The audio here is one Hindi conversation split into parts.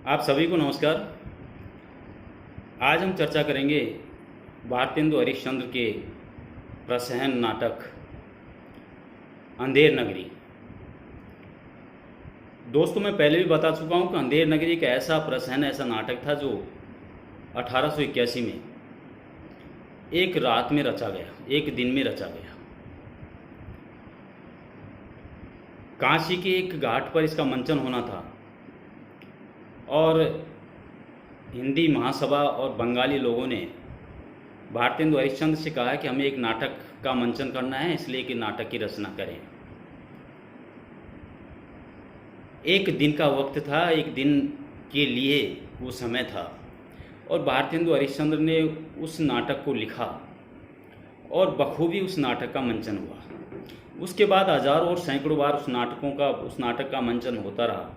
आप सभी को नमस्कार। आज हम चर्चा करेंगे भारतेंदु हरिश्चंद्र के प्रसहन नाटक अंधेर नगरी। दोस्तों, मैं पहले भी बता चुका हूँ कि अंधेर नगरी एक ऐसा प्रसहन ऐसा नाटक था जो 1881 में एक रात में रचा गया, एक दिन में रचा गया। काशी के एक घाट पर इसका मंचन होना था और हिंदी महासभा और बंगाली लोगों ने भारतेंदु हरिश्चंद्र से कहा कि हमें एक नाटक का मंचन करना है, इसलिए कि नाटक की रचना करें। एक दिन का वक्त था, एक दिन के लिए वो समय था और भारतेंदु हरिश्चंद्र ने उस नाटक को लिखा और बखूबी उस नाटक का मंचन हुआ। उसके बाद हजारों और सैकड़ों बार उस नाटक का मंचन होता रहा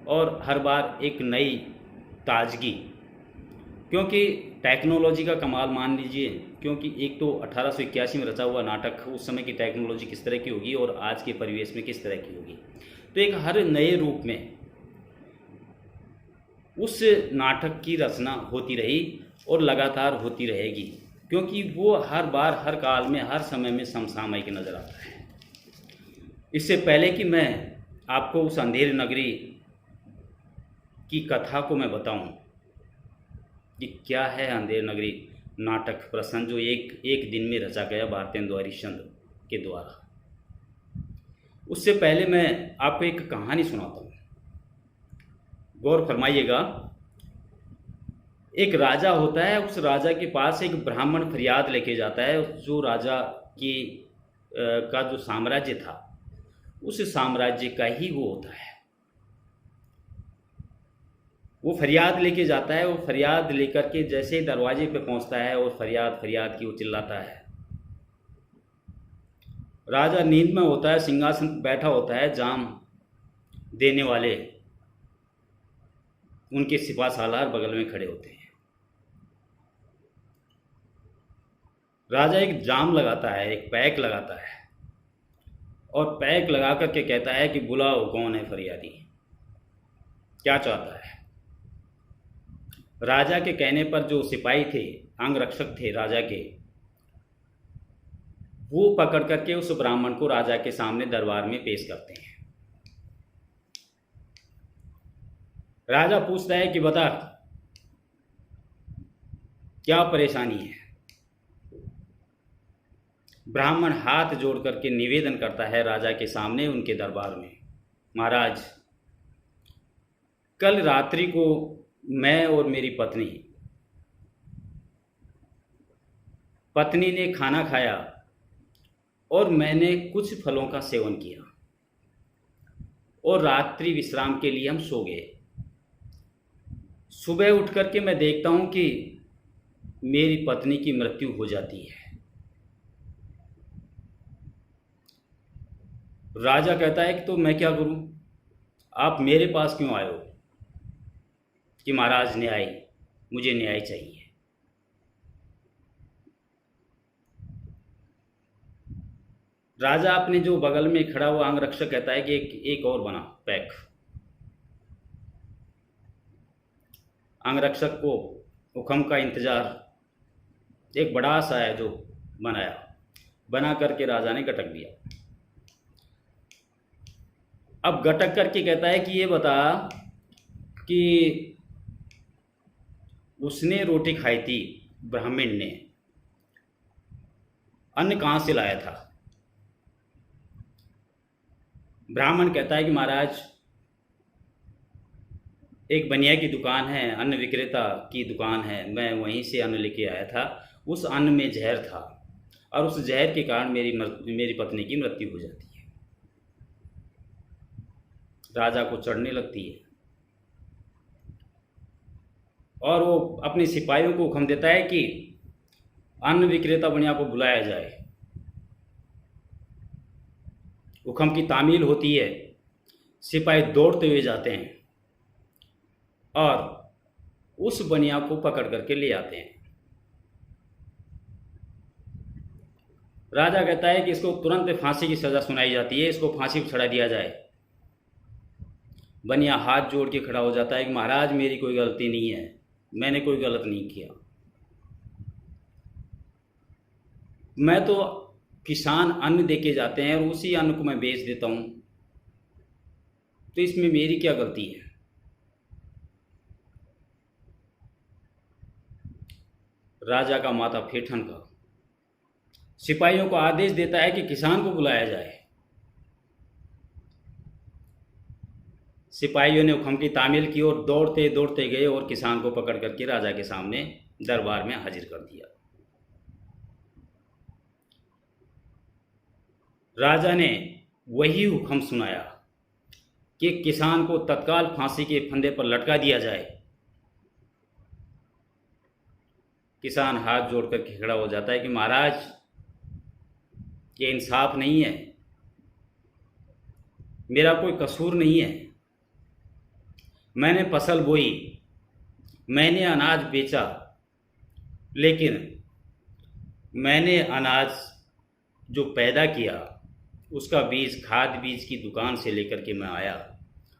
और हर बार एक नई ताजगी, क्योंकि टेक्नोलॉजी का कमाल मान लीजिए, क्योंकि एक तो 1881 में रचा हुआ नाटक, उस समय की टेक्नोलॉजी किस तरह की होगी और आज के परिवेश में किस तरह की होगी, तो एक हर नए रूप में उस नाटक की रचना होती रही और लगातार होती रहेगी, क्योंकि वो हर बार, हर काल में, हर समय में समसामयिक नज़र आता है। इससे पहले कि मैं आपको उस अंधेर नगरी की कथा को मैं बताऊं कि क्या है अंधेर नगरी नाटक प्रसंग जो एक दिन में रचा गया भारतेंदु हरिश्चंद्र के द्वारा, उससे पहले मैं आपको एक कहानी सुनाता हूँ। गौर फरमाइएगा। एक राजा होता है, उस राजा के पास एक ब्राह्मण फरियाद लेके जाता है। जो राजा की का जो साम्राज्य था, उस साम्राज्य का ही वो होता है। वो फरियाद लेके जाता है, वो फरियाद लेकर के जैसे ही दरवाजे पे पहुंचता है और फरियाद फरियाद की वो चिल्लाता है। राजा नींद में होता है, सिंहासन पर बैठा होता है, जाम देने वाले उनके सिपा सालार बगल में खड़े होते हैं। राजा एक जाम लगाता है, एक पैक लगाता है और पैक लगा करके कहता है कि बुलाओ, कौन है फरियादी, क्या चाहता है। राजा के कहने पर जो सिपाही थे, अंगरक्षक थे राजा के, वो पकड़ करके उस ब्राह्मण को राजा के सामने दरबार में पेश करते हैं। राजा पूछता है कि बता, क्या परेशानी है। ब्राह्मण हाथ जोड़ करके निवेदन करता है राजा के सामने, उनके दरबार में, महाराज, कल रात्रि को मैं और मेरी पत्नी ने खाना खाया और मैंने कुछ फलों का सेवन किया और रात्रि विश्राम के लिए हम सो गए। सुबह उठ करके मैं देखता हूं कि मेरी पत्नी की मृत्यु हो जाती है। राजा कहता है कि तो मैं क्या करूं, आप मेरे पास क्यों आए हो कि महाराज न्याय, मुझे न्याय चाहिए। राजा अपने जो बगल में खड़ा हुआ अंगरक्षक कहता है कि एक और बना पैक। अंगरक्षक को हुक्म का इंतजार, एक बड़ा सा है जो बनाया, बना करके राजा ने गटक दिया। अब गटक करके कहता है कि ये बता कि उसने रोटी खाई थी, ब्राह्मण ने, अन्न कहाँ से लाया था। ब्राह्मण कहता है कि महाराज, एक बनिया की दुकान है, अन्न विक्रेता की दुकान है, मैं वहीं से अन्न लेके आया था। उस अन्न में जहर था और उस जहर के कारण मेरी पत्नी की मृत्यु हो जाती है। राजा को चढ़ने लगती है और वो अपने सिपाहियों को हुक्म देता है कि अन्न विक्रेता बनिया को बुलाया जाए। हुक्म की तामील होती है, सिपाही दौड़ते हुए जाते हैं और उस बनिया को पकड़ करके ले आते हैं। राजा कहता है कि इसको तुरंत फांसी की सज़ा सुनाई जाती है, इसको फांसी पर चढ़ा दिया जाए। बनिया हाथ जोड़ के खड़ा हो जाता है कि महाराज मेरी कोई गलती नहीं है, मैंने कोई गलत नहीं किया। मैं तो किसान अन्न दे के जाते हैं और उसी अन्न को मैं बेच देता हूँ, तो इसमें मेरी क्या गलती है। राजा का माथा फिर ठनका। सिपाहियों को आदेश देता है कि किसान को बुलाया जाए। सिपाहियों ने हुक्म की तामील की और दौड़ते दौड़ते गए और किसान को पकड़ करके राजा के सामने दरबार में हाजिर कर दिया। राजा ने वही हुक्म सुनाया कि किसान को तत्काल फांसी के फंदे पर लटका दिया जाए। किसान हाथ जोड़ करके खड़ा हो जाता है कि महाराज ये इंसाफ नहीं है, मेरा कोई कसूर नहीं है। मैंने फसल बोई, मैंने अनाज बेचा, लेकिन मैंने अनाज जो पैदा किया उसका बीज खाद बीज की दुकान से लेकर के मैं आया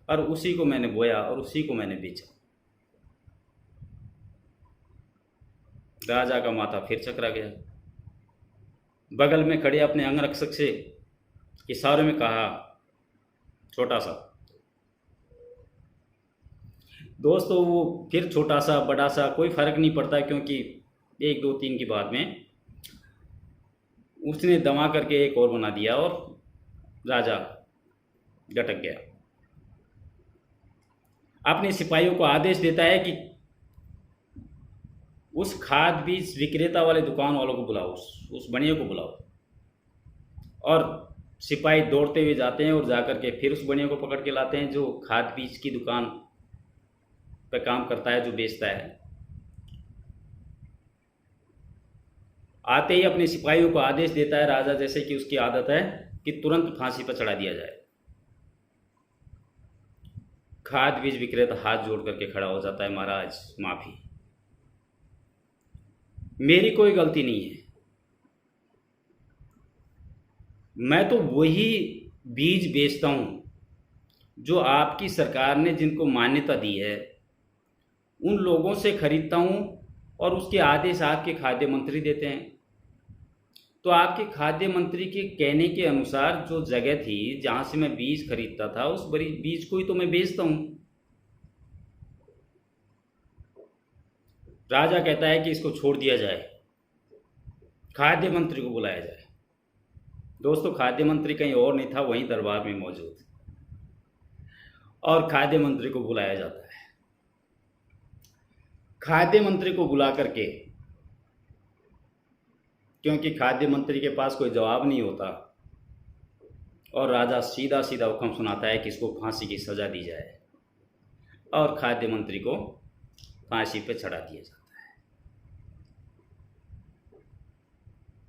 और उसी को मैंने बोया और उसी को मैंने बेचा। राजा का माथा फिर चकरा गया। बगल में खड़े अपने अंगरक्षक से इशारे में कहा, छोटा सा। दोस्तों वो फिर छोटा सा बड़ा सा कोई फ़र्क नहीं पड़ता, क्योंकि 1 2 3 की बाद में उसने दमा करके एक और बना दिया और राजा गटक गया। अपने सिपाहियों को आदेश देता है कि उस खाद बीज विक्रेता वाले दुकान वालों को बुलाओ, उस बनिए को बुलाओ। और सिपाही दौड़ते हुए जाते हैं और जाकर के फिर उस बनिए को पकड़ के लाते हैं जो खाद बीज की दुकान पे काम करता है, जो बेचता है। आते ही अपने सिपाहियों को आदेश देता है राजा, जैसे कि उसकी आदत है, कि तुरंत फांसी पर चढ़ा दिया जाए। खाद बीज विक्रेता हाथ जोड़ करके खड़ा हो जाता है, महाराज माफी, मेरी कोई गलती नहीं है। मैं तो वही बीज बेचता हूं जो आपकी सरकार ने जिनको मान्यता दी है उन लोगों से खरीदता हूं, और उसके आदेश आपके खाद्य मंत्री देते हैं। तो आपके खाद्य मंत्री के कहने के अनुसार जो जगह थी जहां से मैं बीज खरीदता था उस बड़ी बीज को ही तो मैं बेचता हूं। राजा कहता है कि इसको छोड़ दिया जाए, खाद्य मंत्री को बुलाया जाए। दोस्तों खाद्य मंत्री कहीं और नहीं था, वहीं दरबार में मौजूद, और खाद्य मंत्री को बुलाया जाता है। खाद्य मंत्री को बुला करके, क्योंकि खाद्य मंत्री के पास कोई जवाब नहीं होता, और राजा सीधा सीधा हुक्म सुनाता है कि इसको फांसी की सज़ा दी जाए, और खाद्य मंत्री को फांसी पे चढ़ा दिया जाता है।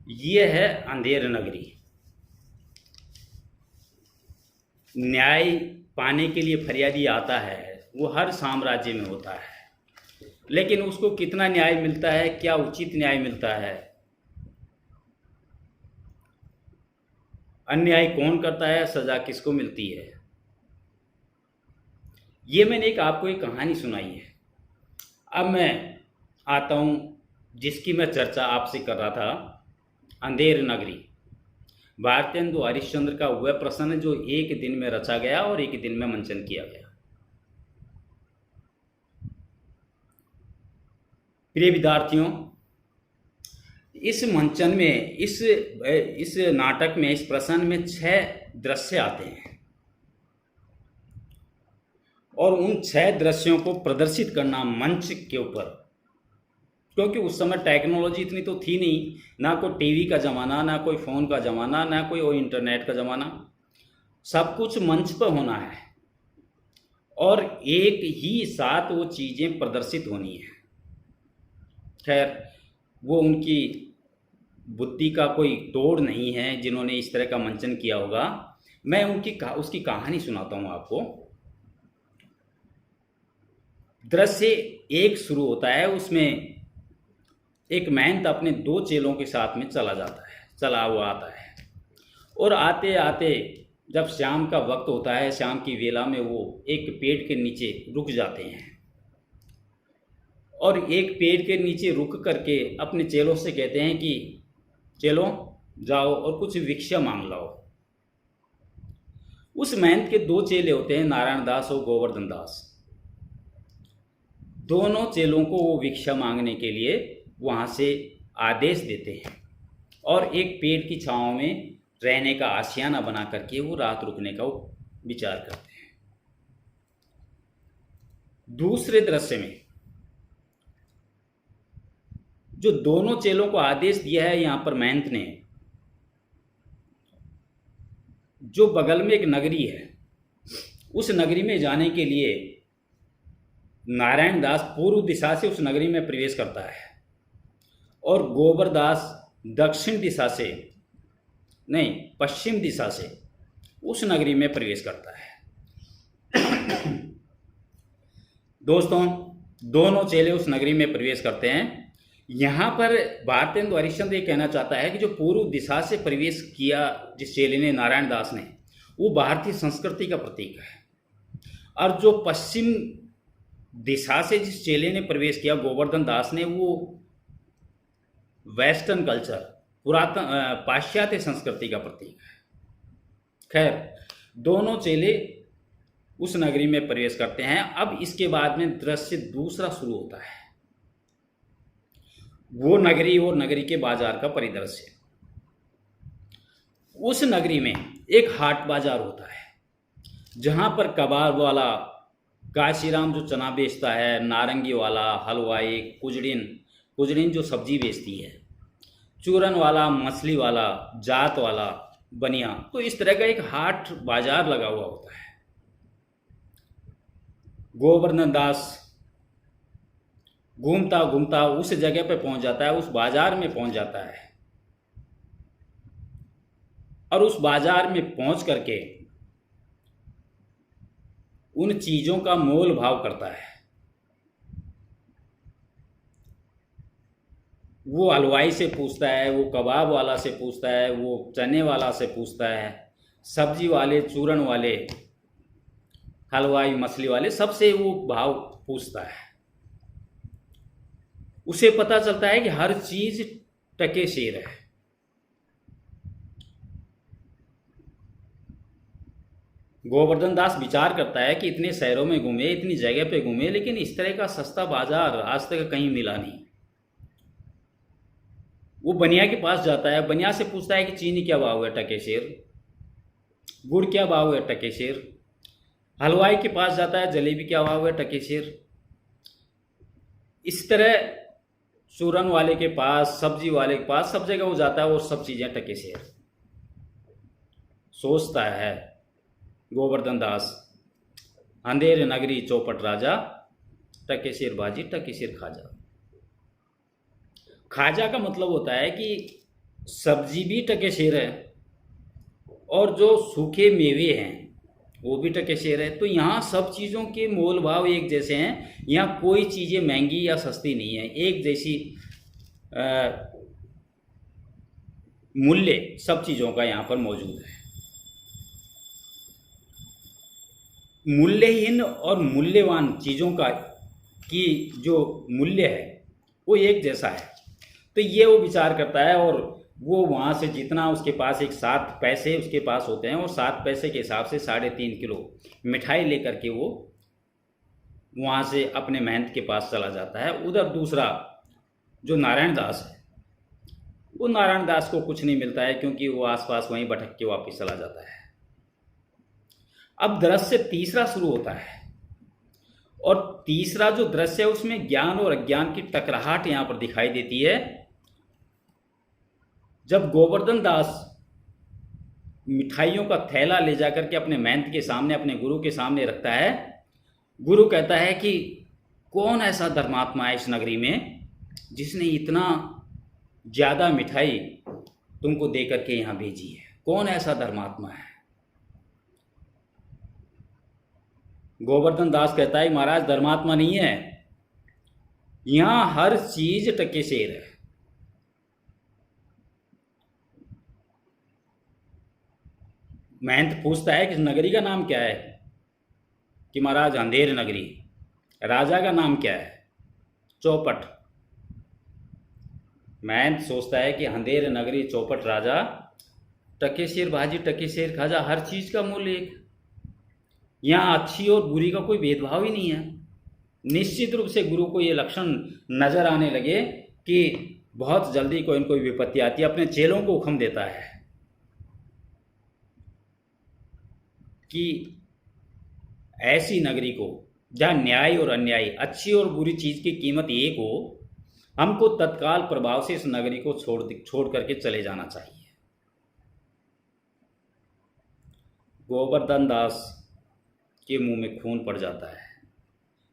ये है अंधेर नगरी। न्याय पाने के लिए फरियादी आता है, वो हर साम्राज्य में होता है, लेकिन उसको कितना न्याय मिलता है, क्या उचित न्याय मिलता है, अन्याय कौन करता है, सजा किसको मिलती है, ये मैंने आपको एक कहानी सुनाई है। अब मैं आता हूँ जिसकी मैं चर्चा आपसे कर रहा था, अंधेर नगरी। भारतेंदु हरिश्चंद्र का वह प्रसंग जो एक दिन में रचा गया और एक दिन में मंचन किया गया। प्रिय विद्यार्थियों, इस मंचन में, इस नाटक में, इस प्रसंग में 6 दृश्य आते हैं, और उन 6 दृश्यों को प्रदर्शित करना मंच के ऊपर, क्योंकि उस समय टेक्नोलॉजी इतनी तो थी नहीं, ना कोई टीवी का ज़माना, ना कोई फ़ोन का ज़माना, ना कोई इंटरनेट का ज़माना, सब कुछ मंच पर होना है और एक ही साथ वो चीज़ें प्रदर्शित होनी है। खैर, वो उनकी बुद्धि का कोई तोड़ नहीं है जिन्होंने इस तरह का मंचन किया होगा। मैं उसकी कहानी सुनाता हूँ आपको। दृश्य 1 शुरू होता है, उसमें एक महंत अपने 2 चेलों के साथ में चला आता है, और आते आते जब शाम का वक्त होता है, शाम की वेला में वो एक पेड़ के नीचे रुक जाते हैं और एक पेड़ के नीचे रुक करके अपने चेलों से कहते हैं कि चेलों, जाओ और कुछ भिक्षा मांग लाओ। उस महंत के दो चेले होते हैं, नारायण दास और गोवर्धन दास। दोनों चेलों को वो भिक्षा मांगने के लिए वहाँ से आदेश देते हैं और एक पेड़ की छाँव में रहने का आशियाना बना करके वो रात रुकने का विचार करते हैं। दूसरे दृश्य में जो दोनों चेलों को आदेश दिया है यहाँ पर महंत ने, जो बगल में एक नगरी है, उस नगरी में जाने के लिए नारायण दास पूर्व दिशा से उस नगरी में प्रवेश करता है और गोवर्धन दास दक्षिण दिशा से नहीं, पश्चिम दिशा से उस नगरी में प्रवेश करता है। दोस्तों, दोनों चेले उस नगरी में प्रवेश करते हैं। यहाँ पर भारतेंदु हरिश्चंद्र ये कहना चाहता है कि जो पूर्व दिशा से प्रवेश किया जिस चेले ने, नारायण दास ने, वो भारतीय संस्कृति का प्रतीक है और जो पश्चिम दिशा से जिस चेले ने प्रवेश किया, गोवर्धन दास ने, वो वेस्टर्न कल्चर, पुरातन पाश्चात्य संस्कृति का प्रतीक है। खैर, दोनों चेले उस नगरी में प्रवेश करते हैं। अब इसके बाद में दृश्य दूसरा शुरू होता है, वो नगरी और नगरी के बाजार का परिदृश्य। उस नगरी में एक हाट बाजार होता है जहां पर कबाब वाला, काशीराम जो चना बेचता है, नारंगी वाला, हलवाई, कुजड़िन जो सब्जी बेचती है, चूरन वाला, मछली वाला, जात वाला, बनिया, तो इस तरह का एक हाट बाजार लगा हुआ होता है। गोवर्धन दास घूमता घूमता उस जगह पे पहुंच जाता है, उस बाजार में पहुंच जाता है और उस बाजार में पहुंच करके उन चीज़ों का मोल भाव करता है। वो हलवाई से पूछता है, वो कबाब वाला से पूछता है, वो चने वाला से पूछता है, सब्जी वाले, चूरन वाले, हलवाई, मछली वाले, सबसे वो भाव पूछता है। उसे पता चलता है कि हर चीज टके शेर है। गोवर्धन दास विचार करता है कि इतने शहरों में घूमे, इतनी जगह पे घूमे, लेकिन इस तरह का सस्ता बाजार आज तक कहीं मिला नहीं। वो बनिया के पास जाता है, बनिया से पूछता है कि चीनी क्या भाव है टके शेर, गुड़ क्या भाव है टके शेर। हलवाई के पास जाता है, जलेबी क्या भाव है टके शेर। इस तरह चूरन वाले के पास, सब्जी वाले के पास, सब जगह वो जाता है और सब चीज़ें टके शेर। सोचता है गोवर्धन दास, अंधेर नगरी चौपट राजा, टके शेर बाजी, टके शेर खाजा। खाजा का मतलब होता है कि सब्जी भी टके शेर है और जो सूखे मेवे हैं वो भी टके शेर है। तो यहाँ सब चीज़ों के मोल भाव एक जैसे हैं। यहाँ कोई चीज़ें महंगी या सस्ती नहीं है, एक जैसी मूल्य सब चीज़ों का यहाँ पर मौजूद है। मूल्यहीन और मूल्यवान चीज़ों का की जो मूल्य है वो एक जैसा है। तो ये वो विचार करता है और वो वहाँ से जितना उसके पास, एक 7 पैसे उसके पास होते हैं और 7 पैसे के हिसाब से 3.5 किलो मिठाई लेकर के वो वहाँ से अपने महंत के पास चला जाता है। उधर दूसरा जो नारायण दास है, वो नारायण दास को कुछ नहीं मिलता है क्योंकि वो आसपास वहीं भटक के वापस चला जाता है। अब दृश्य तीसरा शुरू होता है और तीसरा जो दृश्य है उसमें ज्ञान और अज्ञान की टकराहट यहाँ पर दिखाई देती है। जब गोवर्धन दास मिठाइयों का थैला ले जाकर के अपने महंत के सामने, अपने गुरु के सामने रखता है, गुरु कहता है कि कौन ऐसा धर्मात्मा है इस नगरी में जिसने इतना ज़्यादा मिठाई तुमको दे करके यहाँ भेजी है, कौन ऐसा धर्मात्मा है। गोवर्धन दास कहता है महाराज, धर्मात्मा नहीं है, यहाँ हर चीज टके शेर है। महंत पूछता है कि इस नगरी का नाम क्या है, कि महाराज अंधेर नगरी। राजा का नाम क्या है? चौपट। महंत सोचता है कि अंधेर नगरी, चौपट राजा, टके शेर भाजी टके शेर खाजा, हर चीज़ का मूल्य एक। यहाँ अच्छी और बुरी का कोई भेदभाव ही नहीं है। निश्चित रूप से गुरु को ये लक्षण नजर आने लगे कि बहुत जल्दी कोई न कोई विपत्ति आती है। अपने चेलों को हुक्म देता है कि ऐसी नगरी को जहाँ न्याय और अन्याय, अच्छी और बुरी चीज़ की कीमत एक हो, हमको तत्काल प्रभाव से इस नगरी को छोड़ करके चले जाना चाहिए। गोवर्धन दास के मुंह में खून पड़ जाता है।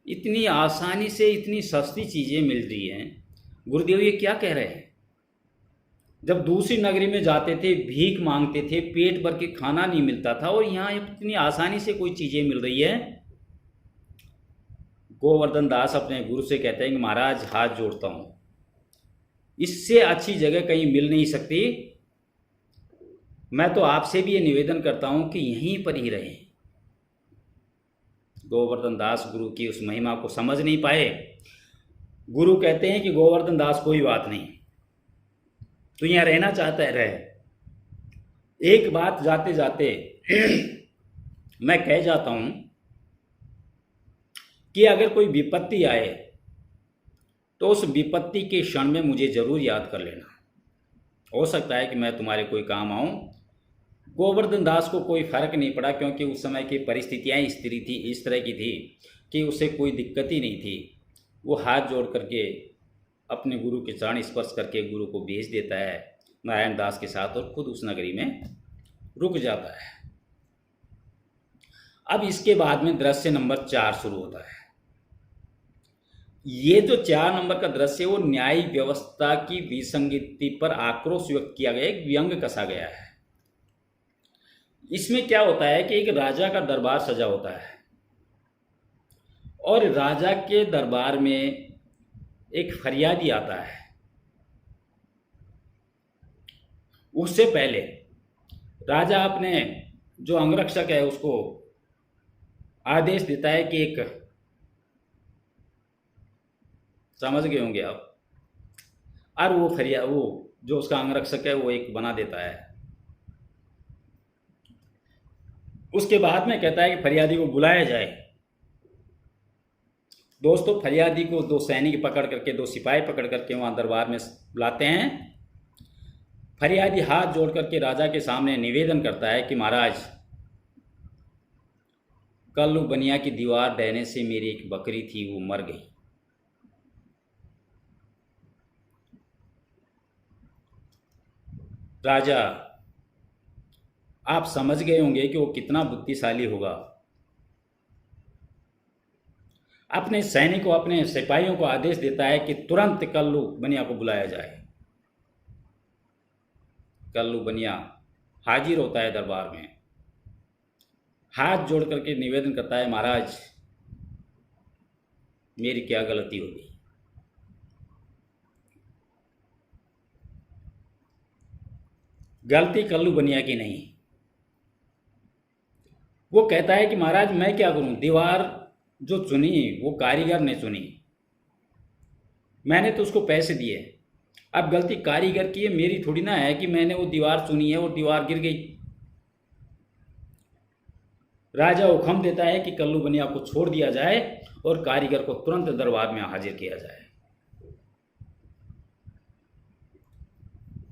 इतनी आसानी से इतनी सस्ती चीज़ें मिल रही हैं, गुरुदेव ये क्या कह रहे हैं? जब दूसरी नगरी में जाते थे, भीख मांगते थे, पेट भर के खाना नहीं मिलता था, और यहाँ इतनी आसानी से कोई चीज़ें मिल रही है। गोवर्धन दास अपने गुरु से कहते हैं कि महाराज हाथ जोड़ता हूँ, इससे अच्छी जगह कहीं मिल नहीं सकती। मैं तो आपसे भी ये निवेदन करता हूँ कि यहीं पर ही रहें। गोवर्धन दास गुरु की उस महिमा को समझ नहीं पाए। गुरु कहते हैं कि गोवर्धन दास कोई बात नहीं, तू यहाँ रहना चाहता है रहे। एक बात जाते जाते मैं कह जाता हूँ कि अगर कोई विपत्ति आए तो उस विपत्ति के क्षण में मुझे जरूर याद कर लेना। हो सकता है कि मैं तुम्हारे कोई काम आऊँ। गोवर्धन दास को कोई फर्क नहीं पड़ा, क्योंकि उस समय की परिस्थितियाँ इस तरह की थी कि उसे कोई दिक्कत ही नहीं थी। वो हाथ जोड़ करके अपने गुरु के चरण स्पर्श करके गुरु को भेज देता है नारायण दास के साथ, और खुद उस नगरी में रुक जाता है। अब इसके बाद में दृश्य नंबर 4 शुरू होता है। ये जो 4 नंबर का दृश्य है वो न्याय व्यवस्था की विसंगति पर आक्रोश व्यक्त किया गया, एक व्यंग कसा गया है। इसमें क्या होता है कि एक राजा का दरबार सजा होता है, और राजा के दरबार में एक फरियादी आता है। उससे पहले राजा अपने जो अंगरक्षक है उसको आदेश देता है कि एक, समझ गए होंगे आप, और वो जो उसका अंगरक्षक है वो एक बना देता है। उसके बाद में कहता है कि फरियादी को बुलाया जाए। दोस्तों, फरियादी को 2 सैनिक पकड़ करके, 2 सिपाही पकड़ करके वहाँ दरबार में बुलाते हैं। फरियादी हाथ जोड़ करके राजा के सामने निवेदन करता है कि महाराज, कल्लू बनिया की दीवार ढहने से मेरी एक बकरी थी, वो मर गई। राजा, आप समझ गए होंगे कि वो कितना बुद्धिशाली होगा। अपने सैनिकों, अपने सिपाहियों को आदेश देता है कि तुरंत कल्लू बनिया को बुलाया जाए। कल्लू बनिया हाजिर होता है दरबार में, हाथ जोड़ करके निवेदन करता है, महाराज मेरी क्या गलती हो गई? गलती कल्लू बनिया की नहीं। वो कहता है कि महाराज मैं क्या करूं, दीवार जो चुनी वो कारीगर ने चुनी, मैंने तो उसको पैसे दिए। अब गलती कारीगर की है, मेरी थोड़ी ना है कि मैंने वो दीवार चुनी है और दीवार गिर गई। राजा हुक्म देता है कि कल्लू बनिया को छोड़ दिया जाए और कारीगर को तुरंत दरबार में हाजिर किया जाए।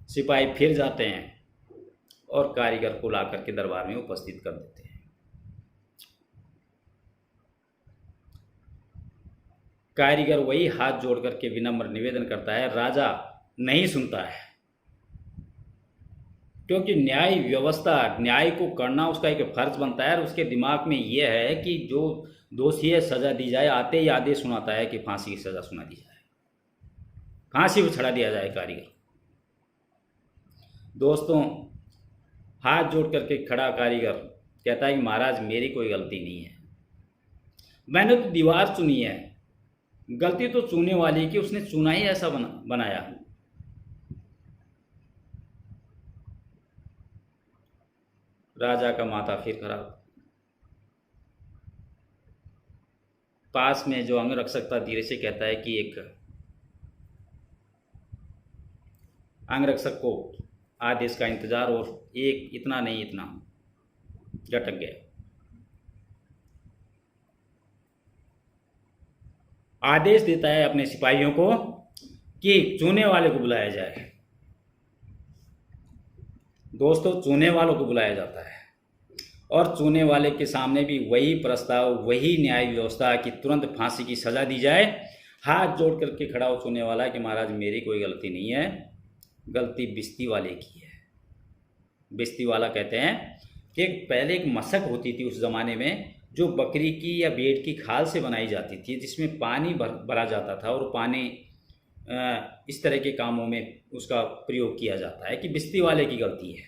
सिपाही फिर जाते हैं और कारीगर को ला करके दरबार में उपस्थित कर देते हैं। कारीगर वही हाथ जोड़ करके विनम्र निवेदन करता है। राजा नहीं सुनता है, क्योंकि न्याय व्यवस्था, न्याय को करना उसका एक फर्ज बनता है। और उसके दिमाग में यह है कि जो दोषी है सजा दी जाए। आते ही आदेश सुनाता है कि फांसी की सजा सुना दी जाए, फांसी को चढ़ा दिया जाए कारीगर। दोस्तों, हाथ जोड़ करके खड़ा कारीगर कहता है कि महाराज मेरी कोई गलती नहीं है, मैंने तो दीवार चुनी है। गलती तो चुनने वाली की, उसने चुना ही ऐसा बनाया। राजा का माथा फिर खराब। पास में जो अंगरक्षक था धीरे से कहता है कि एक अंगरक्षक को आदेश का इंतजार, और एक इतना नहीं इतना झटक गया। आदेश देता है अपने सिपाहियों को कि चूने वाले को बुलाया जाए। दोस्तों, चूने वालों को बुलाया जाता है और चूने वाले के सामने भी वही प्रस्ताव, वही न्याय व्यवस्था कि तुरंत फांसी की सज़ा दी जाए। हाथ जोड़ करके खड़ा हो चूने वाला कि महाराज मेरी कोई गलती नहीं है, गलती बिस्ती वाले की है। बिस्ती वाला कहते हैं कि पहले एक मशक होती थी उस ज़माने में, जो बकरी की या भेड़ की खाल से बनाई जाती थी, जिसमें पानी भरा जाता था और पानी इस तरह के कामों में उसका प्रयोग किया जाता है कि बिस्ती वाले की गलती है,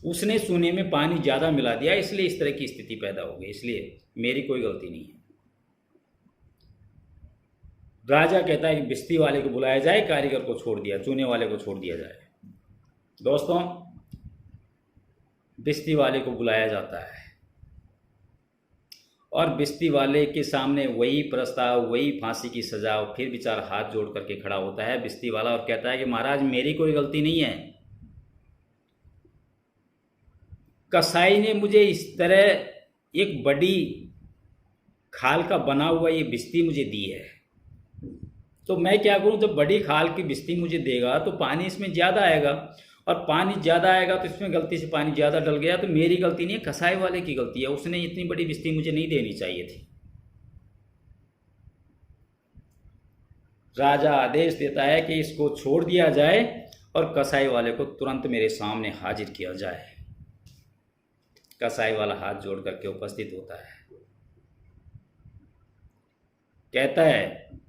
उसने चूने में पानी ज़्यादा मिला दिया इसलिए इस तरह की स्थिति पैदा हो गई, इसलिए मेरी कोई गलती नहीं है। राजा कहता है कि बिस्ती वाले को बुलाया जाए, कारीगर को छोड़ दिया, चूने वाले को छोड़ दिया जाए। दोस्तों, बिस्ती वाले को बुलाया जाता है और बिस्ती वाले के सामने वही प्रस्ताव, वही फांसी की सजा, और फिर बेचारा हाथ जोड़ करके खड़ा होता है बिस्ती वाला और कहता है कि महाराज मेरी कोई गलती नहीं है, कसाई ने मुझे इस तरह एक बड़ी खाल का बना हुआ ये बिस्ती मुझे दी है, तो मैं क्या करूं, जब बड़ी खाल की बिस्ती मुझे देगा तो पानी इसमें ज़्यादा आएगा, और पानी ज़्यादा आएगा तो इसमें गलती से पानी ज़्यादा डल गया तो मेरी गलती नहीं है, कसाई वाले की गलती है, उसने इतनी बड़ी बिस्ती मुझे नहीं देनी चाहिए थी। राजा आदेश देता है कि इसको छोड़ दिया जाए और कसाई वाले को तुरंत मेरे सामने हाजिर किया जाए। कसाई वाला हाथ जोड़ करके उपस्थित होता है, कहता है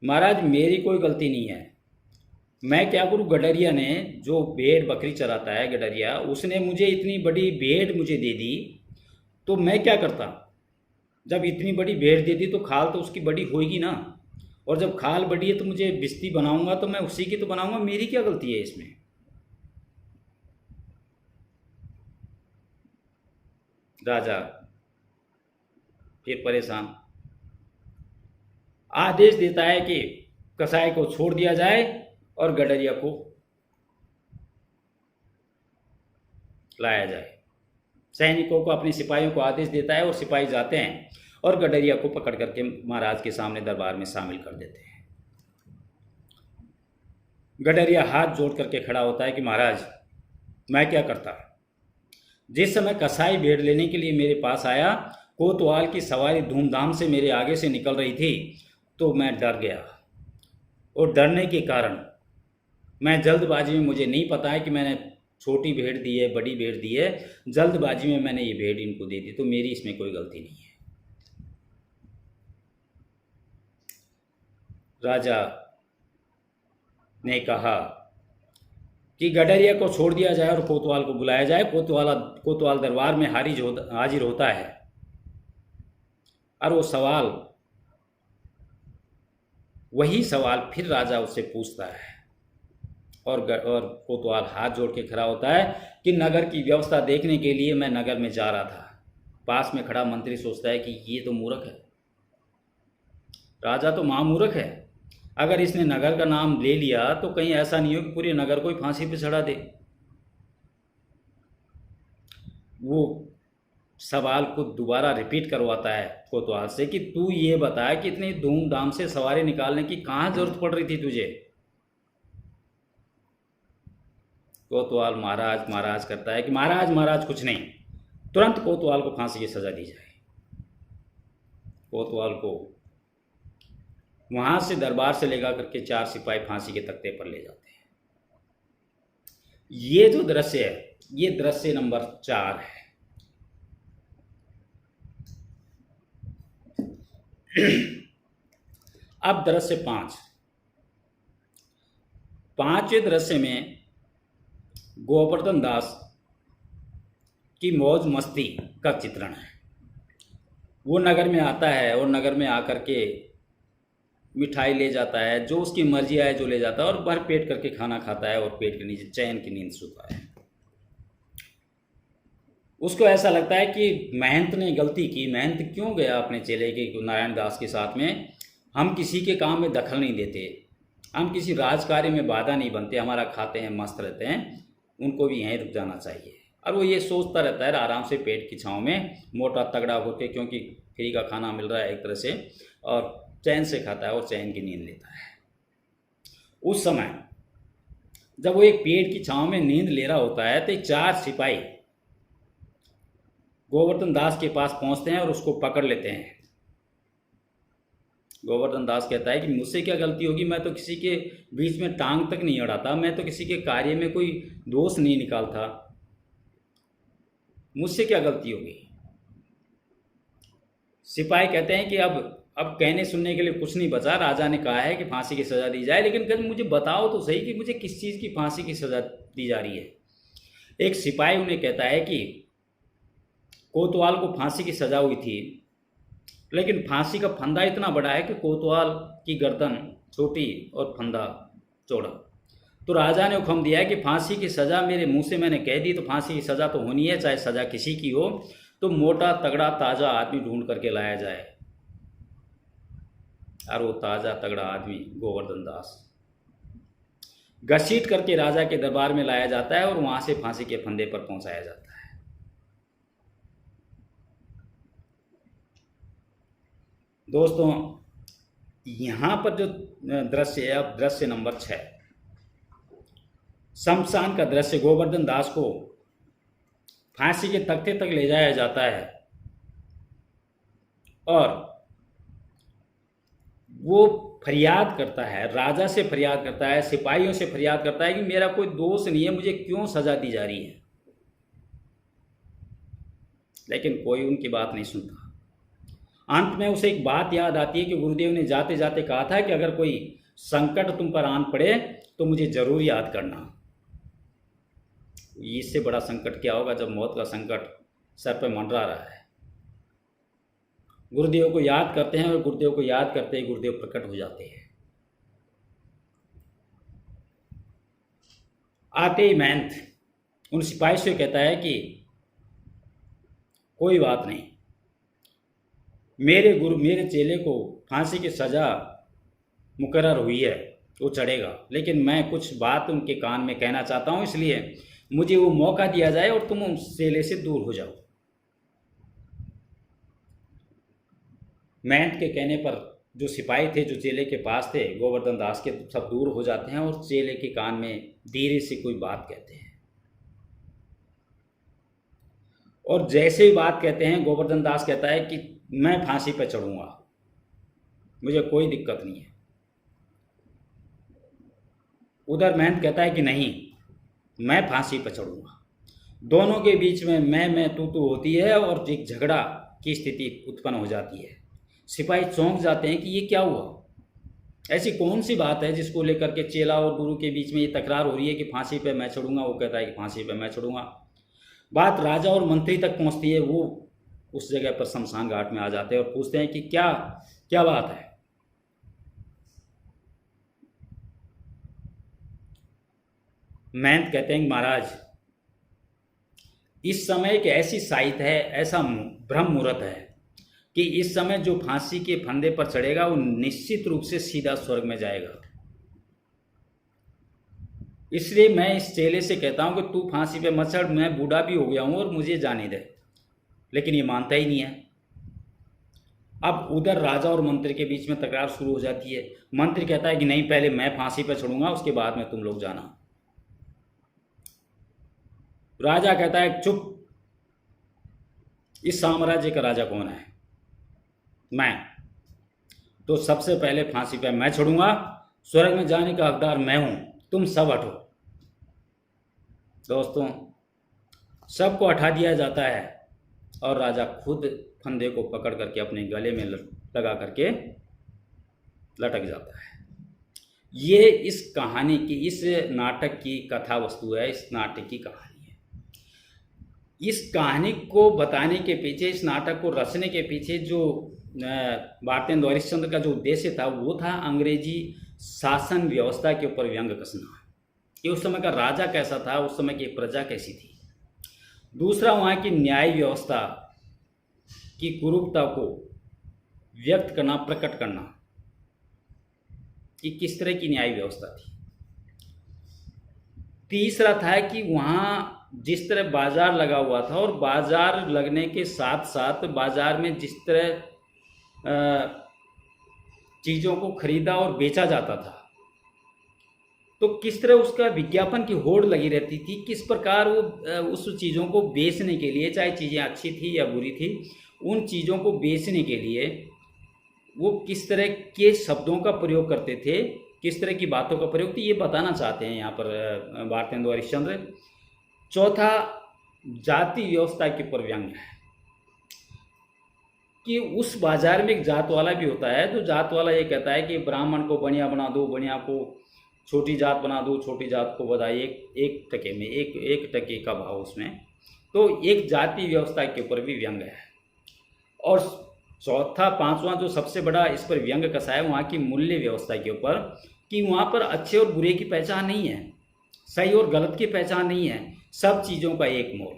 महाराज मेरी कोई गलती नहीं है, मैं क्या करूँ, गडरिया ने, जो भेड़ बकरी चराता है गडरिया, उसने मुझे इतनी बड़ी भेड़ मुझे दे दी, तो मैं क्या करता, जब इतनी बड़ी भेड़ दे दी तो खाल तो उसकी बड़ी होगी ना, और जब खाल बड़ी है तो मुझे बिस्ती बनाऊंगा तो मैं उसी की तो बनाऊंगा, मेरी क्या गलती है इसमें। राजा फिर परेशान आदेश देता है कि कसाई को छोड़ दिया जाए और गडरिया को लाया जाए। सैनिकों को, अपने सिपाहियों को आदेश देता है और सिपाही जाते हैं और गडरिया को पकड़ करके महाराज के सामने दरबार में शामिल कर देते हैं। गडरिया हाथ जोड़ करके खड़ा होता है कि महाराज मैं क्या करता, जिस समय कसाई भेड़ लेने के लिए मेरे पास आया, कोतवाल की सवारी धूमधाम से मेरे आगे से निकल रही थी, तो मैं डर गया, और डरने के कारण मैं जल्दबाजी में, मुझे नहीं पता है कि मैंने छोटी भेड़ दी है बड़ी भेड़ दी है, जल्दबाजी में मैंने ये भेड़ इनको दे दी, तो मेरी इसमें कोई गलती नहीं है। राजा ने कहा कि गडरिया को छोड़ दिया जाए और कोतवाल को बुलाया जाए। कोतवाल दरबार में हाजिर होता है और वो सवाल, वही सवाल फिर राजा उससे पूछता है, और कोतवाल हाथ जोड़ के खड़ा होता है कि नगर की व्यवस्था देखने के लिए मैं नगर में जा रहा था। पास में खड़ा मंत्री सोचता है कि ये तो मूर्ख है, राजा तो महामूर्ख है, अगर इसने नगर का नाम ले लिया तो कहीं ऐसा नहीं हो कि पूरे नगर को ही फांसी पे चढ़ा दे। वो सवाल को दोबारा रिपीट करवाता है कोतवाल से कि तू ये बता कि इतनी धूमधाम से सवारी निकालने की कहाँ जरूरत पड़ रही थी तुझे। कोतवाल महाराज महाराज करता है कि महाराज महाराज कुछ नहीं, तुरंत कोतवाल को फांसी की सजा दी जाए। कोतवाल को वहां से दरबार से लेकर करके 4 सिपाही फांसी के तख्ते पर ले जाते हैं। ये जो दृश्य है, ये दृश्य नंबर 4 है। अब दृश्य 5। 5वें दृश्य में गोवर्धन दास की मौज मस्ती का चित्रण है। वो नगर में आता है और नगर में आकर के मिठाई ले जाता है, जो उसकी मर्जी आए जो ले जाता है, और भर पेट करके खाना खाता है और पेट के नीचे चैन की नींद सोता है। उसको ऐसा लगता है कि महंत ने गलती की, महंत क्यों गया अपने चेले के नारायण दास के साथ में। हम किसी के काम में दखल नहीं देते, हम किसी राजकार्य में बाधा नहीं बनते, हमारा खाते हैं मस्त रहते हैं, उनको भी यहीं रुक जाना चाहिए। और वो ये सोचता रहता है आराम से पेट की छाँव में, मोटा तगड़ा होकर, क्योंकि फ्री का खाना मिल रहा है एक तरह से, और चैन से खाता है और चैन की नींद लेता है। उस समय जब वो एक पेड़ की छाँव में नींद ले रहा होता है तो 4 सिपाही गोवर्धन दास के पास पहुंचते हैं और उसको पकड़ लेते हैं। गोवर्धन दास कहता है कि मुझसे क्या गलती होगी, मैं तो किसी के बीच में टांग तक नहीं अड़ाता, मैं तो किसी के कार्य में कोई दोष नहीं निकालता, मुझसे क्या गलती होगी। सिपाही कहते हैं कि अब कहने सुनने के लिए कुछ नहीं बचा, राजा ने कहा है कि फांसी की सज़ा दी जाए, लेकिन कल मुझे बताओ तो सही कि मुझे किस चीज़ की फांसी की सज़ा दी जा रही है। एक सिपाही उन्हें कहता है कि कोतवाल को फांसी की सज़ा हुई थी, लेकिन फांसी का फंदा इतना बड़ा है कि कोतवाल की गर्दन छोटी और फंदा चौड़ा। तो राजा ने हुक्म दिया है कि फांसी की सज़ा मेरे मुंह से मैंने कह दी तो फांसी की सज़ा तो होनी है, चाहे सज़ा किसी की हो, तो मोटा तगड़ा ताज़ा आदमी ढूंढ करके लाया जाए। और वो ताज़ा तगड़ा आदमी गोवर्धन दास घसीट करके राजा के दरबार में लाया जाता है और वहाँ से फांसी के फंदे पर पहुँचाया जाता है। दोस्तों, यहाँ पर जो दृश्य है, अब दृश्य नंबर 6, शमशान का दृश्य। गोवर्धन दास को फांसी के तख्ते तक ले जाया जाता है और वो फरियाद करता है, राजा से फरियाद करता है, सिपाहियों से फरियाद करता है कि मेरा कोई दोष नहीं है, मुझे क्यों सज़ा दी जा रही है। लेकिन कोई उनकी बात नहीं सुनता। अंत में उसे एक बात याद आती है कि गुरुदेव ने जाते जाते कहा था कि अगर कोई संकट तुम पर आन पड़े तो मुझे जरूर याद करना। इससे बड़ा संकट क्या होगा जब मौत का संकट सर पर मंडरा रहा है। गुरुदेव को याद करते हैं और गुरुदेव को याद करते ही गुरुदेव प्रकट हो जाते हैं। आते ही महंत उन सिपाही से कहता है कि कोई बात नहीं, मेरे चेले को फांसी की सज़ा मुकर्रर हुई है, वो चढ़ेगा, लेकिन मैं कुछ बात उनके कान में कहना चाहता हूँ, इसलिए मुझे वो मौका दिया जाए और तुम उस चेले से दूर हो जाओ। महंत के कहने पर जो सिपाही थे जो चेले के पास थे गोवर्धन दास के, सब दूर हो जाते हैं और चेले के कान में धीरे से कोई बात कहते हैं। और जैसे ही बात कहते हैं गोवर्धन दास कहता है कि मैं फांसी पर चढ़ूंगा, मुझे कोई दिक्कत नहीं है। उधर महंत कहता है कि नहीं, मैं फांसी पर चढ़ूंगा। दोनों के बीच में मैं तू होती है और एक झगड़ा की स्थिति उत्पन्न हो जाती है। सिपाही चौंक जाते हैं कि ये क्या हुआ, ऐसी कौन सी बात है जिसको लेकर के चेला और गुरु के बीच में ये तकरार हो रही है कि फांसी पे मैं चढ़ूंगा, वो कहता है कि फांसी पे मैं चढ़ूंगा। बात राजा और मंत्री तक पहुंचती है। वो उस जगह पर शमशान घाट में आ जाते हैं और पूछते हैं कि क्या क्या बात है। महंत कहते हैं महाराज, इस समय एक ऐसी साइत है, ऐसा ब्रह्म मुहूर्त है कि इस समय जो फांसी के फंदे पर चढ़ेगा वो निश्चित रूप से सीधा स्वर्ग में जाएगा। इसलिए मैं इस चेले से कहता हूं कि तू फांसी पे मत चढ़, मैं बूढ़ा भी हो गया हूं और मुझे जाने दे। लेकिन ये मानता ही नहीं है। अब उधर राजा और मंत्री के बीच में तकरार शुरू हो जाती है। मंत्री कहता है कि नहीं, पहले मैं फांसी पे चढ़ूंगा, उसके बाद में तुम लोग जाना। राजा कहता है चुप, इस साम्राज्य का राजा कौन है? मैं। तो सबसे पहले फांसी पे मैं चढ़ूंगा, स्वर्ग में जाने का हकदार मैं हूं, तुम सब हटो। दोस्तों, सबको हटा दिया जाता है और राजा खुद फंदे को पकड़ करके अपने गले में लगा करके लटक जाता है। ये इस कहानी की, इस नाटक की कथा वस्तु है, इस नाटक की कहानी है। इस कहानी को बताने के पीछे, इस नाटक को रचने के पीछे जो भारतेंदु हरिश्चंद्र का जो उद्देश्य था वो था अंग्रेजी शासन व्यवस्था के ऊपर व्यंग कसना कि उस समय का राजा कैसा था, उस समय की प्रजा कैसी थी। दूसरा वहाँ की न्याय व्यवस्था की कुरूपता को व्यक्त करना, प्रकट करना कि किस तरह की न्याय व्यवस्था थी। तीसरा था कि वहाँ जिस तरह बाज़ार लगा हुआ था और बाज़ार लगने के साथ साथ बाज़ार में जिस तरह चीज़ों को खरीदा और बेचा जाता था, तो किस तरह उसका विज्ञापन की होड़ लगी रहती थी, किस प्रकार वो उस चीज़ों को बेचने के लिए, चाहे चीज़ें अच्छी थी या बुरी थी, उन चीज़ों को बेचने के लिए वो किस तरह के शब्दों का प्रयोग करते थे, किस तरह की बातों का प्रयोग, तो ये बताना चाहते हैं यहाँ पर भारतेंदु हरिश्चंद्र। चौथा, जाति व्यवस्था के ऊपर व्यंग है कि उस बाजार में एक जात वाला भी होता है, तो जात वाला ये कहता है कि ब्राह्मण को बढ़िया बना दो, बढ़िया को छोटी जात बना दो, छोटी जात को बधाई, एक टके में एक टके का भाव उसमें। तो एक जाति व्यवस्था के ऊपर भी व्यंग है। और चौथा, पांचवा जो सबसे बड़ा इस पर व्यंग कसा है वहाँ की मूल्य व्यवस्था के ऊपर, कि वहाँ पर अच्छे और बुरे की पहचान नहीं है, सही और गलत की पहचान नहीं है, सब चीज़ों का एक मोल।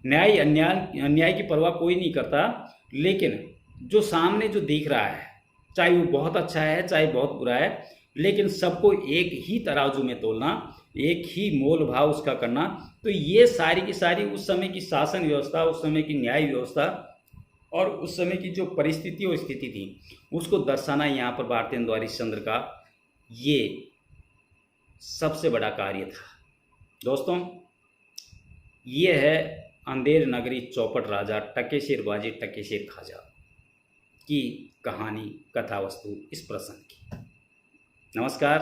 न्याय अन्याय की परवाह कोई नहीं करता, लेकिन जो सामने जो दिख रहा है, चाहे वो बहुत अच्छा है चाहे बहुत बुरा है, लेकिन सबको एक ही तराजू में तोलना, एक ही मोल भाव उसका करना। तो ये सारी की सारी उस समय की शासन व्यवस्था, उस समय की न्याय व्यवस्था और उस समय की जो परिस्थिति और स्थिति थी, उसको दर्शाना यहाँ पर भारतेंदु हरिश्चंद्र का ये सबसे बड़ा कार्य था। दोस्तों, ये है अंधेर नगरी चौपट राजा टकेशेर बाजी टकेशेर खाजा की कहानी, कथा वस्तु इस प्रसंग की। नमस्कार।